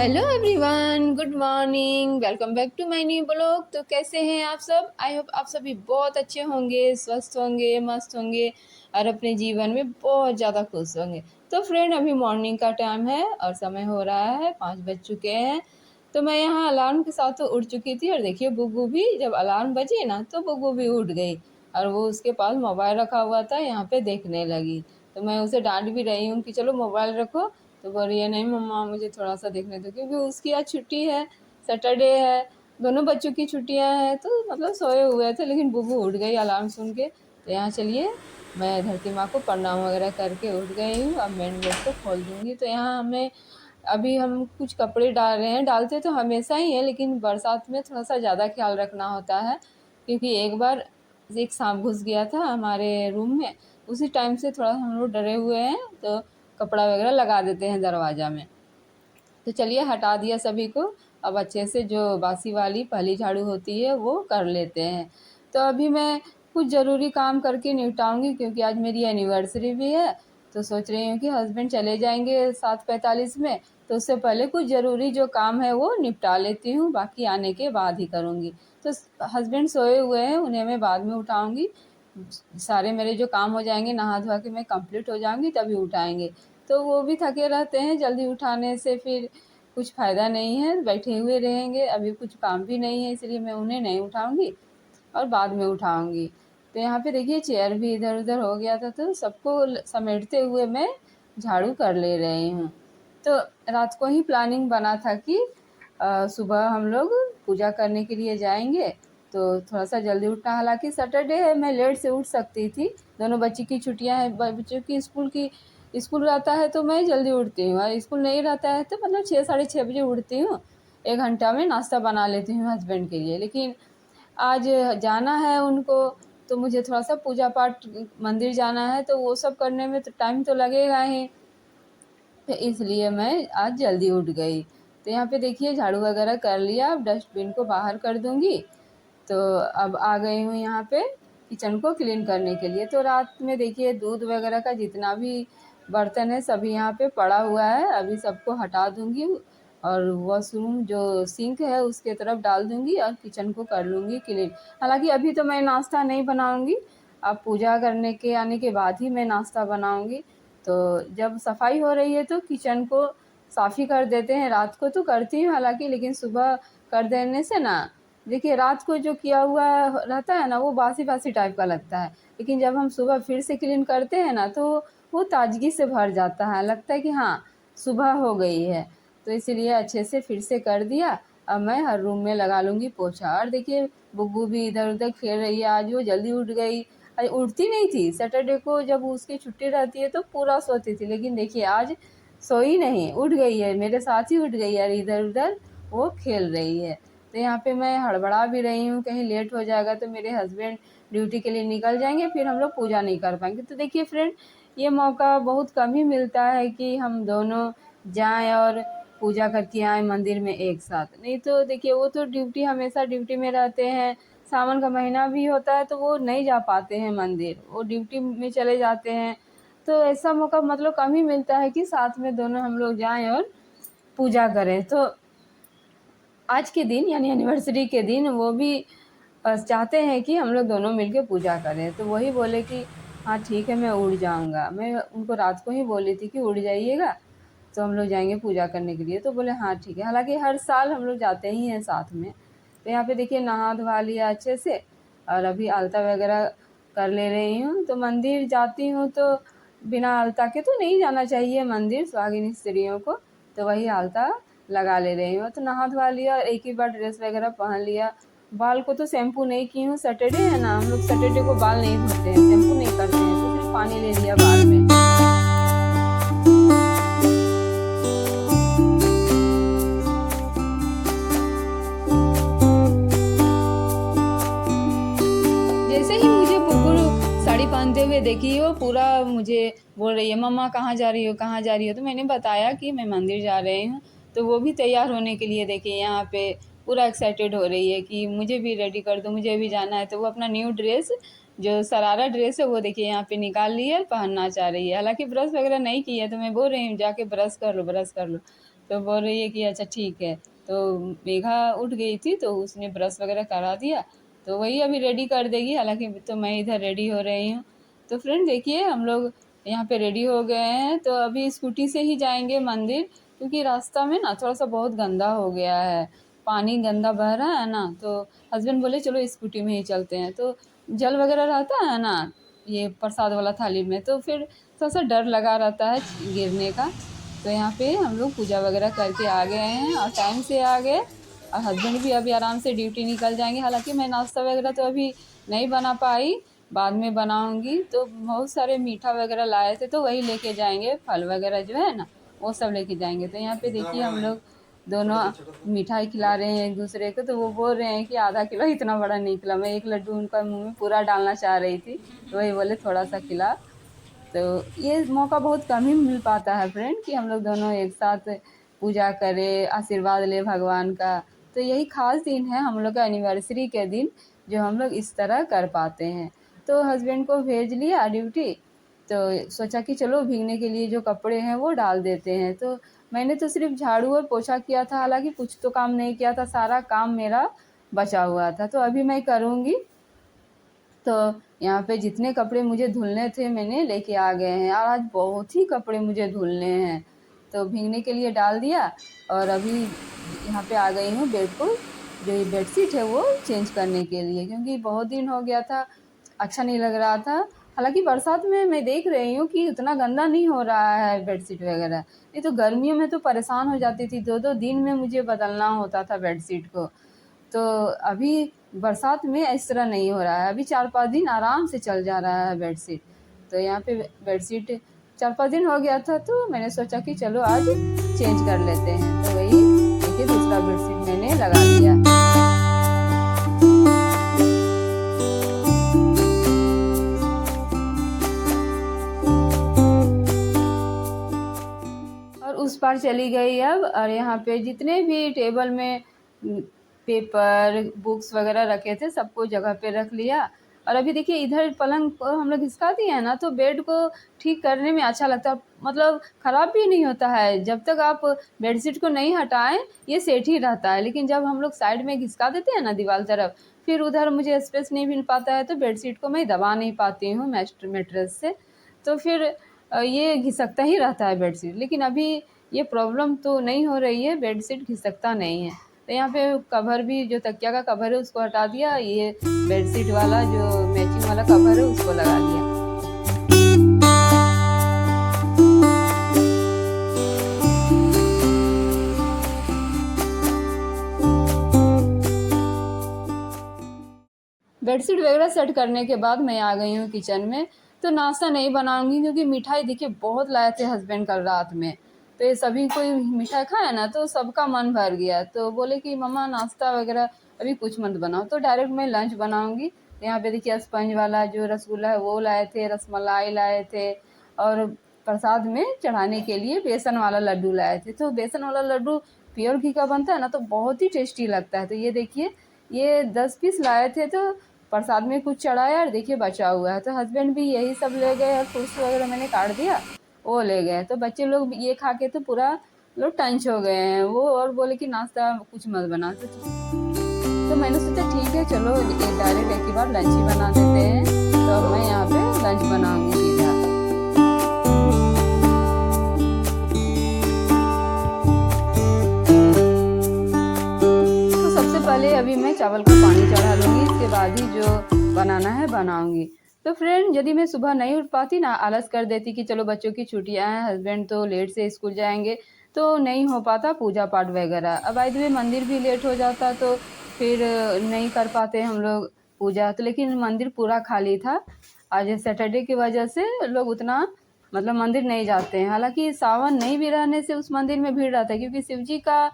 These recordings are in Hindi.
Hello everyone, good morning. Welcome back to my new blog. तो कैसे हैं आप सब? आई होप आप सभी बहुत अच्छे होंगे, स्वस्थ होंगे, मस्त होंगे और अपने जीवन में बहुत ज़्यादा खुश होंगे। तो फ्रेंड, अभी मॉर्निंग का टाइम है और समय हो रहा है 5 बज चुके हैं। तो मैं यहाँ अलार्म के साथ तो उठ चुकी थी और देखिए बुग्गू भी जब अलार्म बजी ना तो बुग्गू भी उठ गई और वो उसके पास मोबाइल रखा हुआ था, यहाँ पे देखने लगी। तो मैं उसे डांट भी रही हूँ कि चलो मोबाइल रखो, तो बोल रही है नहीं मम्मा मुझे थोड़ा सा देखने दो, क्योंकि उसकी आज छुट्टी है, सैटरडे है, दोनों बच्चों की छुट्टियां हैं। तो मतलब सोए हुए थे लेकिन बुबू उठ गई अलार्म सुन के। तो यहाँ चलिए मैं धरती माँ को प्रणाम वगैरह करके उठ गई हूँ। अब मेन गेट को खोल दूँगी। तो यहाँ हमें अभी हम कुछ कपड़े डाल रहे हैं, डालते तो हमेशा ही है लेकिन बरसात में थोड़ा सा ज़्यादा ख्याल रखना होता है, क्योंकि एक बार एक सांप घुस गया था हमारे रूम में। उसी टाइम से थोड़ा हम लोग डरे हुए हैं, तो कपड़ा वगैरह लगा देते हैं दरवाज़ा में। तो चलिए हटा दिया सभी को। अब अच्छे से जो बासी वाली पहली झाड़ू होती है वो कर लेते हैं। तो अभी मैं कुछ ज़रूरी काम करके निपटाऊंगी, क्योंकि आज मेरी एनिवर्सरी भी है। तो सोच रही हूँ कि हस्बैंड चले जाएंगे 7:45 में, तो उससे पहले कुछ ज़रूरी जो काम है वो निपटा लेती हूँ, बाकी आने के बाद ही करूँगी। तो हस्बैंड सोए हुए हैं, उन्हें मैं बाद में उठाऊँगी। सारे मेरे जो काम हो जाएंगे, नहा धोआ के मैं कंप्लीट हो जाऊँगी तभी उठाएंगे। तो वो भी थके रहते हैं, जल्दी उठाने से फिर कुछ फ़ायदा नहीं है, बैठे हुए रहेंगे। अभी कुछ काम भी नहीं है, इसलिए मैं उन्हें नहीं उठाऊँगी और बाद में उठाऊँगी। तो यहाँ पे देखिए चेयर भी इधर उधर हो गया था, तो सबको समेटते हुए मैं झाड़ू कर ले रही हूँ। तो रात को ही प्लानिंग बना था कि सुबह हम लोग पूजा करने के लिए जाएंगे, तो थोड़ा सा जल्दी उठना, हालांकि सैटरडे है मैं लेट से उठ सकती थी, दोनों बच्ची की छुट्टियां हैं, बच्चों की स्कूल रहता है तो मैं जल्दी उठती हूँ, और स्कूल नहीं रहता है तो मतलब 6 साढ़े 6 बजे उठती हूँ। 1 घंटा में नाश्ता बना लेती हूँ हस्बैंड के लिए। लेकिन आज जाना है उनको, तो मुझे थोड़ा सा पूजा पाठ, मंदिर जाना है, तो वो सब करने में तो टाइम तो लगेगा ही। तो इसलिए मैं आज जल्दी उठ गई। तो यहाँ पे देखिए झाड़ू वगैरह कर लिया, अब डस्टबिन को बाहर कर दूँगी। तो अब आ गई हूँ यहाँ पे किचन को क्लीन करने के लिए। तो रात में देखिए दूध वगैरह का जितना भी बर्तन है सभी यहाँ पे पड़ा हुआ है, अभी सबको हटा दूँगी और वॉशरूम जो सिंक है उसके तरफ डाल दूँगी और किचन को कर लूँगी क्लीन। हालांकि अभी तो मैं नाश्ता नहीं बनाऊँगी, अब पूजा करने के आने के बाद ही मैं नाश्ता बनाऊँगी। तो जब सफाई हो रही है तो किचन को साफ़ ही कर देते हैं। रात को तो करती हूँ हालांकि, लेकिन सुबह कर देने से ना, देखिए रात को जो किया हुआ रहता है ना वो बासी बासी टाइप का लगता है, लेकिन जब हम सुबह फिर से क्लीन करते हैं ना तो वो ताजगी से भर जाता है, लगता है कि हाँ सुबह हो गई है। तो इसीलिए अच्छे से फिर से कर दिया। अब मैं हर रूम में लगा लूँगी पोछा। और देखिए बुग्गू भी इधर उधर खेल रही है, आज वो जल्दी उठ गई। आज उठती नहीं थी, सैटरडे को जब उसकी छुट्टी रहती है तो पूरा सोती थी, लेकिन देखिए आज सोई नहीं, उठ गई है, मेरे साथ ही उठ गई है और इधर उधर वो खेल रही है। तो यहाँ पे मैं हड़बड़ा भी रही हूँ, कहीं लेट हो जाएगा तो मेरे हस्बैंड ड्यूटी के लिए निकल जाएंगे, फिर हम लोग पूजा नहीं कर पाएंगे। तो देखिए फ्रेंड, ये मौका बहुत कम ही मिलता है कि हम दोनों जाएं और पूजा करके आए मंदिर में एक साथ। नहीं तो देखिए वो तो ड्यूटी, हमेशा ड्यूटी में रहते हैं। सावन का महीना भी होता है तो वो नहीं जा पाते हैं मंदिर, वो ड्यूटी में चले जाते हैं। तो ऐसा मौका मतलब कम ही मिलता है कि साथ में दोनों हम लोग जाएं और पूजा करें। तो आज के दिन यानी एनिवर्सरी के दिन वो भी चाहते हैं कि हम लोग दोनों मिलके पूजा करें। तो वही बोले कि हाँ ठीक है मैं उठ जाऊँगा। मैं उनको रात को ही बोली थी कि उठ जाइएगा, तो हम लोग जाएंगे पूजा करने के लिए। तो बोले हाँ ठीक है। हालांकि हर साल हम लोग जाते ही हैं साथ में। तो यहाँ पे देखिए नहा धोवा लिया अच्छे से और अभी आलता वगैरह कर ले रही हूँ। तो मंदिर जाती हूँ तो बिना आलता के तो नहीं जाना चाहिए मंदिर, सुहागिन स्त्रियों को। तो वही आलता लगा ले रही हूँ। तो नहा धोवा लिया, एक ही बार ड्रेस वगैरह पहन लिया। बाल को तो शैम्पू नहीं की हूँ, सैटरडे है ना, हम लोग सैटरडे को बाल नहीं धोते हैं, शैम्पू नहीं करते हैं, तो सिर्फ पानी ले लिया बाल में। जैसे ही मुझे बुग्गू साड़ी पहनते हुए देखी, वो पूरा मुझे बोल रही है मम्मा कहाँ जा रही हो, कहाँ जा रही हो। तो मैंने बताया कि मैं मंदिर जा रही हूँ। तो वो भी तैयार होने के लिए देखिए यहाँ पे पूरा एक्साइटेड हो रही है कि मुझे भी रेडी कर दो, मुझे भी जाना है। तो वो अपना न्यू ड्रेस, जो शरारा ड्रेस है, वो देखिए यहाँ पे निकाल ली है, पहनना चाह रही है। हालांकि ब्रश वगैरह नहीं की है, तो मैं बोल रही हूँ जाके ब्रश कर लो, ब्रश कर लो। तो बोल रही है कि अच्छा ठीक है। तो मेघा उठ गई थी तो उसने ब्रश वगैरह करा दिया, तो वही अभी रेडी कर देगी, हालांकि तो मैं इधर रेडी हो रही हूँ। तो फ्रेंड देखिए हम लोग यहाँ पे रेडी हो गए हैं, तो अभी स्कूटी से ही जाएंगे मंदिर, क्योंकि रास्ता में ना थोड़ा सा बहुत गंदा हो गया है, पानी गंदा बह रहा है ना। तो हस्बैंड बोले चलो स्कूटी में ही चलते हैं, तो जल वगैरह रहता है ना ये प्रसाद वाला थाली में, तो फिर थोड़ा सा डर लगा रहता है गिरने का। तो यहाँ पे हम लोग पूजा वगैरह करके आ गए हैं और टाइम से आ गए, और हस्बैंड भी अभी आराम से ड्यूटी निकल जाएंगे। हालांकि मैं नाश्ता वगैरह तो अभी नहीं बना पाई, बाद में बनाऊंगी। तो बहुत सारे मीठा वगैरह लाए थे तो वही लेके जाएंगे, फल वगैरह जो है ना वो सब लेके जाएंगे। तो यहाँ पे देखिए हम लोग दोनों मिठाई खिला रहे हैं एक दूसरे को, तो वो बोल रहे हैं कि आधा किलो इतना बड़ा नहीं खिला, मैं एक लड्डू उनका मुंह में पूरा डालना चाह रही थी, तो वही बोले थोड़ा सा खिला। तो ये मौका बहुत कम ही मिल पाता है फ्रेंड कि हम लोग दोनों एक साथ पूजा करें, आशीर्वाद ले भगवान का। तो यही खास दिन है हम लोग का एनिवर्सरी के दिन, जो हम लोग इस तरह कर पाते हैं। तो हस्बैंड को भेज लिया ड्यूटी, तो सोचा कि चलो भीगने के लिए जो कपड़े हैं वो डाल देते हैं। तो मैंने तो सिर्फ झाड़ू और पोछा किया था, हालांकि कुछ तो काम नहीं किया था, सारा काम मेरा बचा हुआ था, तो अभी मैं करूँगी। तो यहाँ पे जितने कपड़े मुझे धुलने थे मैंने लेके आ गए हैं, और आज बहुत ही कपड़े मुझे धुलने हैं, तो भीगने के लिए डाल दिया। और अभी यहाँ पे आ गई हूँ बेड को, जो ये बेडशीट है वो चेंज करने के लिए, क्योंकि बहुत दिन हो गया था, अच्छा नहीं लग रहा था। हालांकि बरसात में मैं देख रही हूँ कि उतना गंदा नहीं हो रहा है बेडशीट वगैरह, नहीं तो गर्मियों में तो परेशान हो जाती थी, 2-2 दिन में मुझे बदलना होता था बेडशीट को। तो अभी बरसात में इस तरह नहीं हो रहा है, अभी 4-5 दिन आराम से चल जा रहा है बेडशीट। तो यहाँ पे बेडशीट 4-5 दिन हो गया था, तो मैंने सोचा कि चलो आज चेंज कर लेते हैं, तो वही देखिए दूसरा बेडशीट मैंने लगा लिया। और उस पार चली गई अब, और यहाँ पे जितने भी टेबल में पेपर बुक्स वगैरह रखे थे सबको जगह पे रख लिया। और अभी देखिए इधर पलंग को हम लोग घिसका दिए हैं ना, तो बेड को ठीक करने में अच्छा लगता है, मतलब ख़राब भी नहीं होता है। जब तक आप बेडशीट को नहीं हटाएं ये सेट ही रहता है, लेकिन जब हम लोग साइड में घिसका देते हैं ना दीवार तरफ, फिर उधर मुझे स्पेस नहीं मिल पाता है, तो बेडशीट को मैं दबा नहीं पाती हूँ मैट्रेस से, तो फिर ये घिसकता ही रहता है बेडशीट। लेकिन अभी ये प्रॉब्लम तो नहीं हो रही है, बेडशीट घिसकता नहीं है। तो यहाँ पे कवर भी, जो तकिया का कवर है उसको हटा दिया, ये बेडशीट वाला जो मैचिंग वाला कवर है उसको लगा लिया। बेडशीट वगैरह सेट करने के बाद मैं आ गई हूँ किचन में। तो नाश्ता नहीं बनाऊंगी, क्योंकि मिठाई देखिए बहुत लाए थे हस्बैंड कल रात में, तो ये सभी कोई मिठाई खाया ना तो सबका मन भर गया, तो बोले कि मम्मा नाश्ता वगैरह अभी कुछ मत बनाओ, तो डायरेक्ट मैं लंच बनाऊंगी। यहाँ पे देखिए स्पंज वाला जो रसगुल्ला है वो लाए थे, रसमलाई लाए थे, और प्रसाद में चढ़ाने के लिए बेसन वाला लड्डू लाए थे। तो बेसन वाला लड्डू प्योर घी का बनता है ना, तो बहुत ही टेस्टी लगता है। तो ये देखिए ये 10 पीस लाए थे, तो प्रसाद में कुछ चढ़ाया और देखिए बचा हुआ है, तो हस्बैंड भी यही सब ले गए, और फ्रूट्स वगैरह मैंने काट दिया वो ले गए। तो बच्चे लोग ये खा के तो पूरा लोग टंच हो गए हैं वो, और बोले कि नाश्ता कुछ मत बना। तो मैंने सोचा ठीक है चलो डायरेक्ट एक ही बार लंच ही बना देते हैं, तो मैं यहाँ पे लंच बनाऊंगी सीधा। तो सबसे पहले अभी मैं चावल का पानी चढ़ा लूँगी, इसके बाद ही जो बनाना है बनाऊंगी। तो फ्रेंड यदि मैं सुबह नहीं उठ पाती ना, आलस कर देती कि चलो बच्चों की छुट्टियां हैं, हस्बैंड तो लेट से स्कूल जाएंगे, तो नहीं हो पाता पूजा पाठ वगैरह। अब बाय द वे मंदिर भी लेट हो जाता, तो फिर नहीं कर पाते हम लोग पूजा। तो लेकिन मंदिर पूरा खाली था, आज सैटरडे की वजह से लोग उतना मतलब मंदिर नहीं जाते हैं। हालांकि सावन नहीं भी रहने से उस मंदिर में भीड़ रहता है, क्योंकि शिव जी का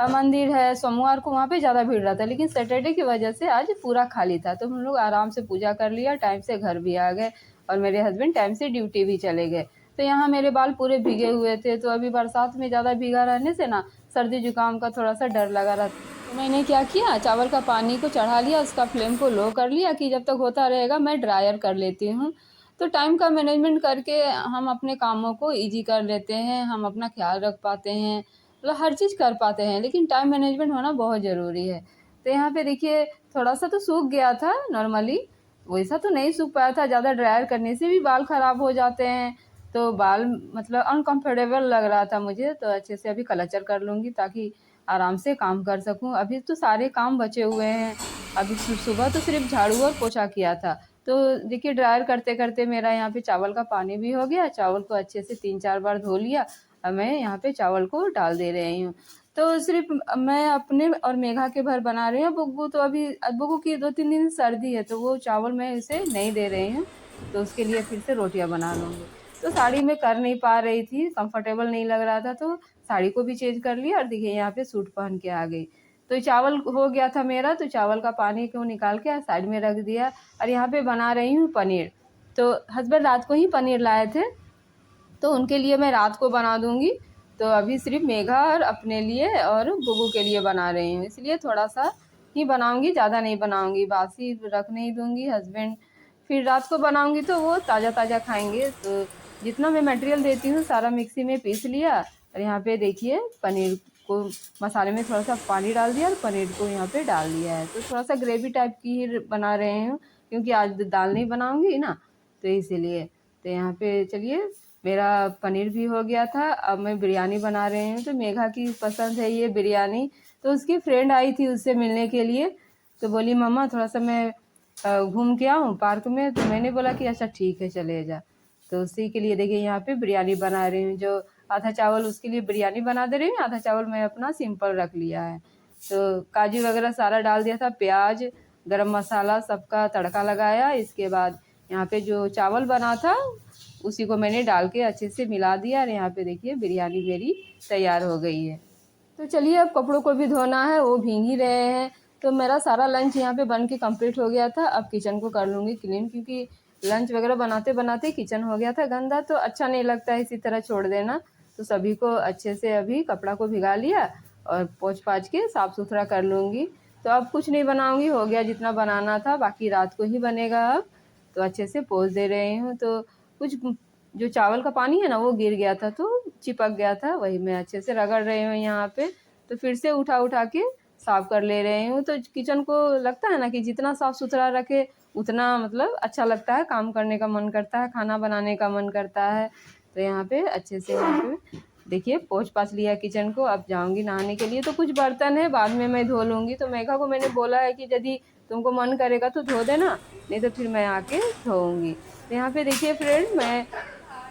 मंदिर है, सोमवार को वहाँ पे ज़्यादा भीड़ रहता है, लेकिन सैटरडे की वजह से आज पूरा खाली था। तो हम लोग आराम से पूजा कर लिया, टाइम से घर भी आ गए, और मेरे हस्बैंड टाइम से ड्यूटी भी चले गए। तो यहाँ मेरे बाल पूरे भीगे हुए थे, तो अभी बरसात में ज़्यादा भीगा रहने से ना सर्दी जुकाम का थोड़ा सा डर लगा रहता। तो मैंने क्या किया, चावल का पानी को चढ़ा लिया, उसका फ्लेम को लो कर लिया कि जब तक होता रहेगा मैं ड्रायर कर लेती हूँ। तो टाइम का मैनेजमेंट करके हम अपने कामों को ईजी कर लेते हैं, हम अपना ख्याल रख पाते हैं। मतलब हर चीज़ कर पाते हैं, लेकिन टाइम मैनेजमेंट होना बहुत ज़रूरी है। तो यहाँ पे देखिए थोड़ा सा तो सूख गया था नॉर्मली, वैसा तो नहीं सूख पाया था, ज़्यादा ड्रायर करने से भी बाल ख़राब हो जाते हैं। तो बाल मतलब अनकंफर्टेबल लग रहा था मुझे, तो अच्छे से अभी कलचर कर लूँगी ताकि आराम से काम कर सकूँ। अभी तो सारे काम बचे हुए हैं, अभी सुबह तो सिर्फ झाड़ू और पोछा किया था। तो देखिए ड्रायर करते करते मेरा यहाँ पे चावल का पानी भी हो गया, चावल को अच्छे से 3-4 बार धो लिया। अब मैं यहाँ पे चावल को डाल दे रही हूँ। तो सिर्फ मैं अपने और मेघा के भर बना रही हूँ। बुग्गू तो अभी बुग्गू की 2-3 दिन सर्दी है, तो वो चावल मैं इसे नहीं दे रही हूँ, तो उसके लिए फिर से रोटियां बना लूँगी। तो साड़ी में कर नहीं पा रही थी, कंफर्टेबल नहीं लग रहा था, तो साड़ी को भी चेंज कर लिया और देखिए यहाँ पे सूट पहन के आ गई। तो चावल हो गया था मेरा, तो चावल का पानी को निकाल के साइड में रख दिया और यहाँ पे बना रही हूँ पनीर। तो हस्बैंड रात को ही पनीर लाए थे, तो उनके लिए मैं रात को बना दूँगी। तो अभी सिर्फ मेघा और अपने लिए और बुबू के लिए बना रही हूँ, इसलिए थोड़ा सा ही बनाऊँगी, ज़्यादा नहीं बनाऊँगी, बासी रख नहीं दूँगी। हस्बैंड फिर रात को बनाऊँगी तो वो ताज़ा ताज़ा खाएंगे। तो जितना मैं मटेरियल देती हूँ सारा मिक्सी में पीस लिया और यहाँ पे देखिए पनीर को मसाले में थोड़ा सा पानी डाल दिया और पनीर को यहाँ पे डाल दिया है। तो थोड़ा सा ग्रेवी टाइप की ही बना रहे हूँ, क्योंकि आज दाल नहीं बनाऊँगी ना, तो इसीलिए। तो यहाँ पे चलिए मेरा पनीर भी हो गया था, अब मैं बिरयानी बना रही हूँ। तो मेघा की पसंद है ये बिरयानी, तो उसकी फ्रेंड आई थी उससे मिलने के लिए, तो बोली मम्मा थोड़ा सा मैं घूम के आऊँ पार्क में। तो मैंने बोला कि अच्छा ठीक है चले जा। तो उसी के लिए देखिए यहाँ पे बिरयानी बना रही हूँ, जो आधा चावल उसके लिए बिरयानी बना दे रही हूँ, आधा चावल मैं अपना सिंपल रख लिया है। तो काजू वगैरह सारा डाल दिया था, प्याज गरम मसाला सबका तड़का लगाया। इसके बाद यहाँ पे जो चावल बना था उसी को मैंने डाल के अच्छे से मिला दिया और यहाँ पे देखिए बिरयानी मेरी तैयार हो गई है। तो चलिए अब कपड़ों को भी धोना है, वो भीग ही रहे हैं। तो मेरा सारा लंच यहाँ पे बन के कंप्लीट हो गया था, अब किचन को कर लूँगी क्लीन, क्योंकि लंच वगैरह बनाते बनाते किचन हो गया था गंदा, तो अच्छा नहीं लगता है इसी तरह छोड़ देना। तो सभी को अच्छे से अभी कपड़ा को भिगा लिया और पोंछ पाछ के साफ़ सुथरा कर लूँगी। तो अब कुछ नहीं बनाऊँगी, हो गया जितना बनाना था, बाकी रात को ही बनेगा अब। तो अच्छे से पोंछ दे रही हूँ। तो कुछ जो चावल का पानी है ना वो गिर गया था, तो चिपक गया था, वही मैं अच्छे से रगड़ रही हूँ यहाँ पे। तो फिर से उठा उठा के साफ कर ले रही हूँ। तो किचन को लगता है ना कि जितना साफ सुथरा रखे उतना मतलब अच्छा लगता है, काम करने का मन करता है, खाना बनाने का मन करता है। तो यहाँ पे अच्छे से यहाँ पे देखिए पोंछ पाछ लिया किचन को। अब जाऊँगी नहाने के लिए, तो कुछ बर्तन है बाद में मैं धो लूँगी। तो मेघा को मैंने बोला है कि यदि तुमको मन करेगा तो धो देना, नहीं तो फिर मैं आके धोऊँगी। तो यहाँ पे देखिए फ्रेंड मैं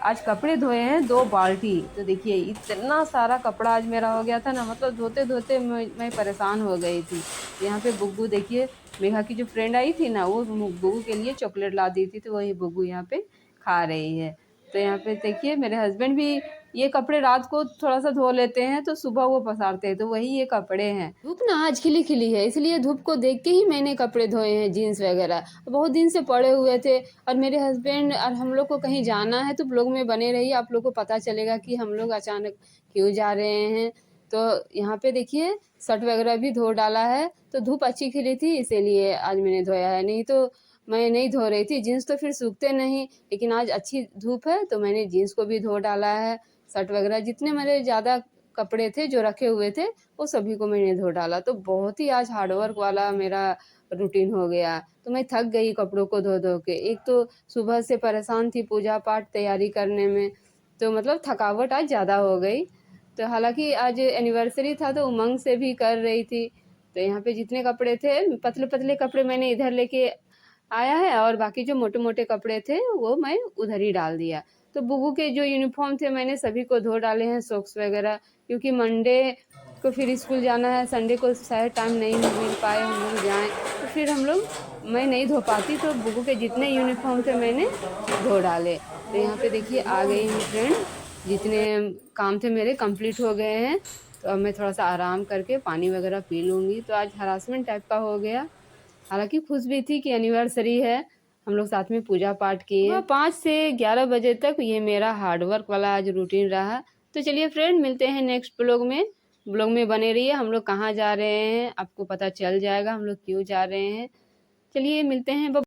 आज कपड़े धोए हैं 2 बाल्टी। तो देखिए इतना सारा कपड़ा आज मेरा हो गया था ना, मतलब धोते धोते मैं परेशान हो गई थी। यहाँ पे बुग्गू देखिए, मेघा की जो फ्रेंड आई थी ना वो बुग्गू के लिए चॉकलेट ला दी थी, तो वही बुग्गू यहाँ पे खा रही है। तो यहाँ पे देखिए मेरे हस्बैंड भी ये कपड़े रात को थोड़ा सा धो लेते हैं, तो सुबह वो पसारते हैं, तो वही ये कपड़े हैं। धूप ना आज खिली खिली है, इसलिए धूप को देख के ही मैंने कपड़े धोए हैं, जीन्स वगैरह बहुत दिन से पड़े हुए थे। और मेरे हस्बैंड और हम लोग को कहीं जाना है, तो ब्लॉग में बने रहिए, आप लोग को पता चलेगा कि हम लोग अचानक क्यों जा रहे हैं। तो यहाँ पे देखिए शर्ट वगैरह भी धो डाला है, तो धूप अच्छी खिली थी इसीलिए आज मैंने धोया है, नहीं तो मैं नहीं धो रही थी। जीन्स तो फिर सूखते नहीं, लेकिन आज अच्छी धूप है तो मैंने जीन्स को भी धो डाला है। शर्ट वगैरह जितने मेरे ज़्यादा कपड़े थे जो रखे हुए थे वो सभी को मैंने धो डाला। तो बहुत ही आज हार्डवर्क वाला मेरा रूटीन हो गया। तो मैं थक गई कपड़ों को धो धो के, एक तो सुबह से परेशान थी पूजा पाठ तैयारी करने में, तो मतलब थकावट आज ज़्यादा हो गई। तो हालांकि आज एनिवर्सरी था तो उमंग से भी कर रही थी। तो यहाँ पे जितने कपड़े थे पतले पतले कपड़े मैंने इधर लेके आया है, और बाकी जो मोटे मोटे कपड़े थे वो मैं उधर ही डाल दिया। तो बुबू के जो यूनिफॉर्म थे मैंने सभी को धो डाले हैं, सॉक्स वगैरह, क्योंकि मंडे को फिर स्कूल जाना है, संडे को शायद टाइम नहीं मिल पाए हम लोग जाएँ, तो फिर हम लोग मैं नहीं धो पाती, तो बुबू के जितने यूनिफॉर्म थे मैंने धो डाले। तो यहाँ पे देखिए आ गई हूँ फ्रेंड, जितने काम थे मेरे कंप्लीट हो गए हैं। तो अब मैं थोड़ा सा आराम करके पानी वगैरह पी लूँगी। तो आज हरासमेंट टाइप का हो गया, हालांकि खुश भी थी कि एनिवर्सरी है, हम लोग साथ में पूजा पाठ किए। 5 से 11 बजे तक ये मेरा हार्डवर्क वाला आज रूटीन रहा। तो चलिए फ्रेंड मिलते हैं नेक्स्ट ब्लॉग में बने रहिए। हम लोग कहाँ जा रहे हैं आपको पता चल जाएगा, हम लोग क्यों जा रहे हैं। चलिए मिलते हैं।